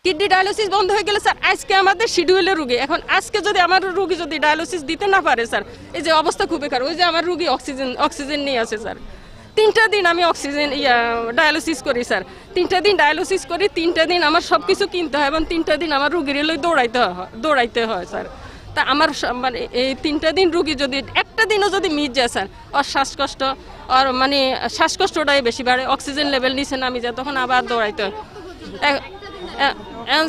Kidney dialysis বন্ধ হয়ে গেলে স্যার আজকে আমাদের শিডিউলের রুগী, এখন আজকে যদি আমার রুগী যদি ডায়ালিসিস দিতে না পারে স্যার, এই যে অবস্থা খুবই খারাপ। ওই যে আমার রুগী অক্সিজেন নিয়ে আসে স্যার, 3টা দিন আমি অক্সিজেন ডায়ালিসিস করি স্যার, 3টা দিন ডায়ালিসিস করি, 3টা দিন আমার সব কিছু কিনতে হয় এবং 3টা দিন আমার রুগীর লই দৌড়াইতে হয় স্যার। তা আমার মানে এই 3টা দিন রুগী যদি একটা দিনও যদি মিস যায় স্যার, ওর শ্বাসকষ্ট, ওর মানে শ্বাসকষ্টটাই বেশি বাড়ে, অক্সিজেন লেভেল নিচে নামি যায়, তখন আবার দৌড়াইতে হয়।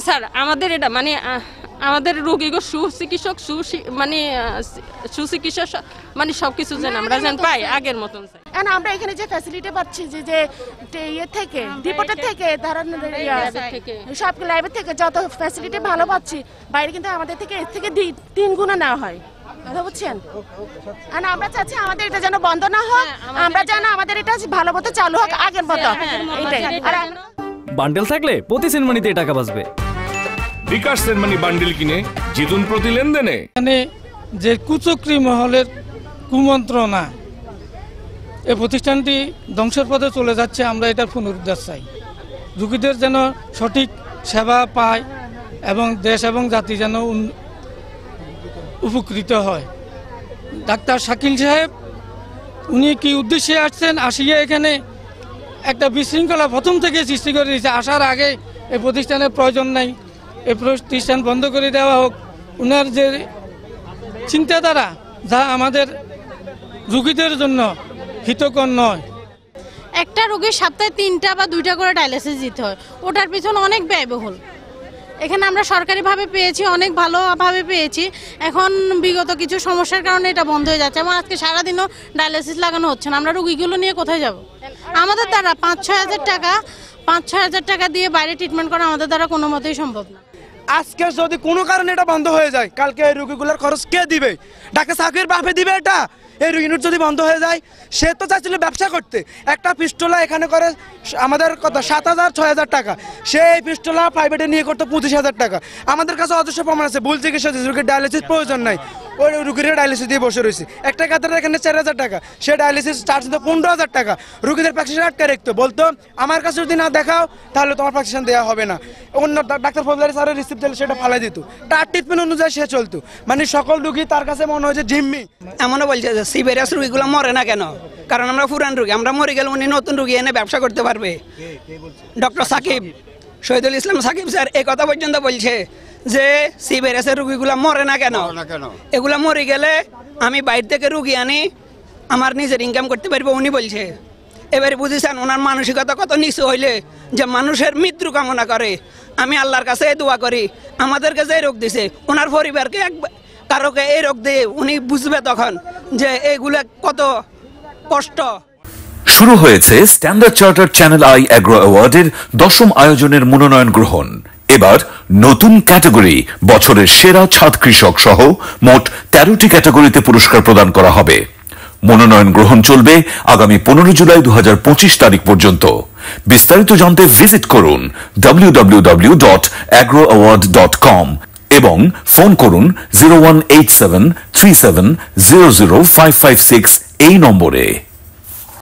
স্যার আমাদের এটা মানে আমাদের রোগীগো সুচিকিৎসক সুচিকিৎসা মানে সবকিছু যেন আমরা যেন পাই আগের মতন। আমরা এখানে যে ফ্যাসিলিটি পাচ্ছি যে ইয়ে থেকে ডিপোর্টের থেকে ধরেন সব লাইব্রেরি থেকে যত ফ্যাসিলিটি ভালো পাচ্ছি, বাইরে কিন্তু আমাদের থেকে এর থেকে 3 গুণ নেওয়া হয়, কথা বুঝছেন? আর আমরা চাচ্ছি আমাদের এটা যেন বন্ধ না হোক, আমরা যেন আমাদের এটা ভালো মতো চালু হোক আগের মতো। বান্ডেল থাকলে প্রতি সেনমানিতে টাকা বাঁচবে। বিকাশ সেনমানি বান্ডেল কিনে জিতুন প্রতি লেনদেনে। মানে যে কুচক্রী মহলের কুমন্ত্রণা, এই প্রতিষ্ঠানটি ধ্বংসের পথে চলে যাচ্ছে, আমরা এটার পুনরুদ্ধার চাই। রোগীদের যেন সঠিক সেবা পায় এবং দেশ এবং জাতি যেন উপকৃত হয়। ডাক্তার শাকিল সাহেব উনি কি উদ্দেশ্যে আসছেন, আসিয়া এখানে একটা বিশৃঙ্খলা প্রথম থেকে সৃষ্টি করে দিয়েছে। আসার আগে এই প্রতিষ্ঠানের প্রয়োজন নাই, এই প্রতিষ্ঠান বন্ধ করে দেওয়া হোক। ওনার যে চিন্তাধারা, যা আমাদের রোগীদের জন্য হিতকর নয়। একটা রোগীর সপ্তাহে 3টা বা 2টা করে ডায়ালিসিস দিতে হয়, ওটার পিছনে অনেক ব্যয়বহুল। এখানে আমরা সরকারিভাবে পেয়েছি, অনেক ভালোভাবে পেয়েছি, এখন বিগত কিছু সমস্যার কারণে এটা বন্ধ হয়ে যাচ্ছে এবং আজকে সারাদিনও ডায়ালিসিস লাগানো হচ্ছে না। আমরা রোগীগুলো নিয়ে কোথায় যাব? আমাদের দ্বারা 5-6 হাজার টাকা দিয়ে বাইরে ট্রিটমেন্ট করা আমাদের দ্বারা কোনো মতেই সম্ভব না। আজকে যদি কোনো কারণে এটা বন্ধ হয়ে যায়, কালকে এই রোগীগুলোর খরচ কে দিবে? ডাক্তার সাকির বাপে দিবে এটা? এই ইউনিট যদি বন্ধ হয়ে যায়, সে তো চাইছিল ব্যবসা করতে। একটা পিস্টোলা এখানে করে আমাদের কত 7,000-6,000 টাকা, সে এই পিস্টোলা প্রাইভেটে নিয়ে করতো 25,000 টাকা। আমাদের কাছে অজস্র প্রমাণ আছে, ভুল চিকিৎসা রোগীর ডায়ালিসিস প্রয়োজন নাই, ওই রোগীরা ডায়ালিসিস দিয়ে বসে রয়েছে। একটা কাতার এখানে 4,000 টাকা, সে ডায়ালিসিস চার্জ দিত 15,000 টাকা। রোগীদের প্রেসক্রিপশন আটকে রাখতো, বলতো আমার কাছে যদি না দেখাও তাহলে তোমার প্রেসক্রিপশন দেওয়া হবে না। অন্য ডাক্তার ফজলারি স্যারের রিসিপ্ট দিলে সেটা ফালাই দিত, তার ট্রিটমেন্ট অনুযায়ী সে চলতো। মানে সকল রোগী তার কাছে মনে হয় যে জিম্মি। এমনও বলছে যে সিভিয়াস রোগীগুলো মরে না কেন? কারণ আমরা পুরান রোগী, আমরা মরে গেলে উনি নতুন রোগী এনে ব্যবসা করতে পারবে। ডক্টর সাকিব, শহীদুল ইসলাম সাকিব স্যার এই কথা পর্যন্ত বলছে যে সিভিয়াসের রোগীগুলো মরে না কেন? এগুলো মরে গেলে আমি বাইরে থেকে রোগী আনি আমার নিজের ইনকাম করতে পারবো, উনি বলছে। এবারে বুঝেছেন ওনার মানসিকতা কত নিচু হইলে যে মানুষের মৃত্যু কামনা করে। আমি আল্লাহর কাছে দোয়া করি আমাদেরকে যে রোগ দিছে ওনার পরিবারকে কারোকে এই রোগ দিয়ে উনি বুঝবে তখন যে এগুলা কত কষ্ট। শুরু হয়েছে standard charter channel I agro অ্যাওয়ার্ডের 10ম আয়োজনের মনোনয়ন গ্রহণ। এবার নতুন ক্যাটাগরি বছরের সেরা ছাদ কৃষক সহ মোট 13টি ক্যাটাগরিতে পুরস্কার প্রদান করা হবে। মনোনয়ন গ্রহণ চলবে আগামী 15 জুলাই 2025 তারিখ পর্যন্ত। বিস্তারিত জানতে ভিজিট করুন www.agroaward.com এবং ফোন করুন 018737000556 এই নম্বরে।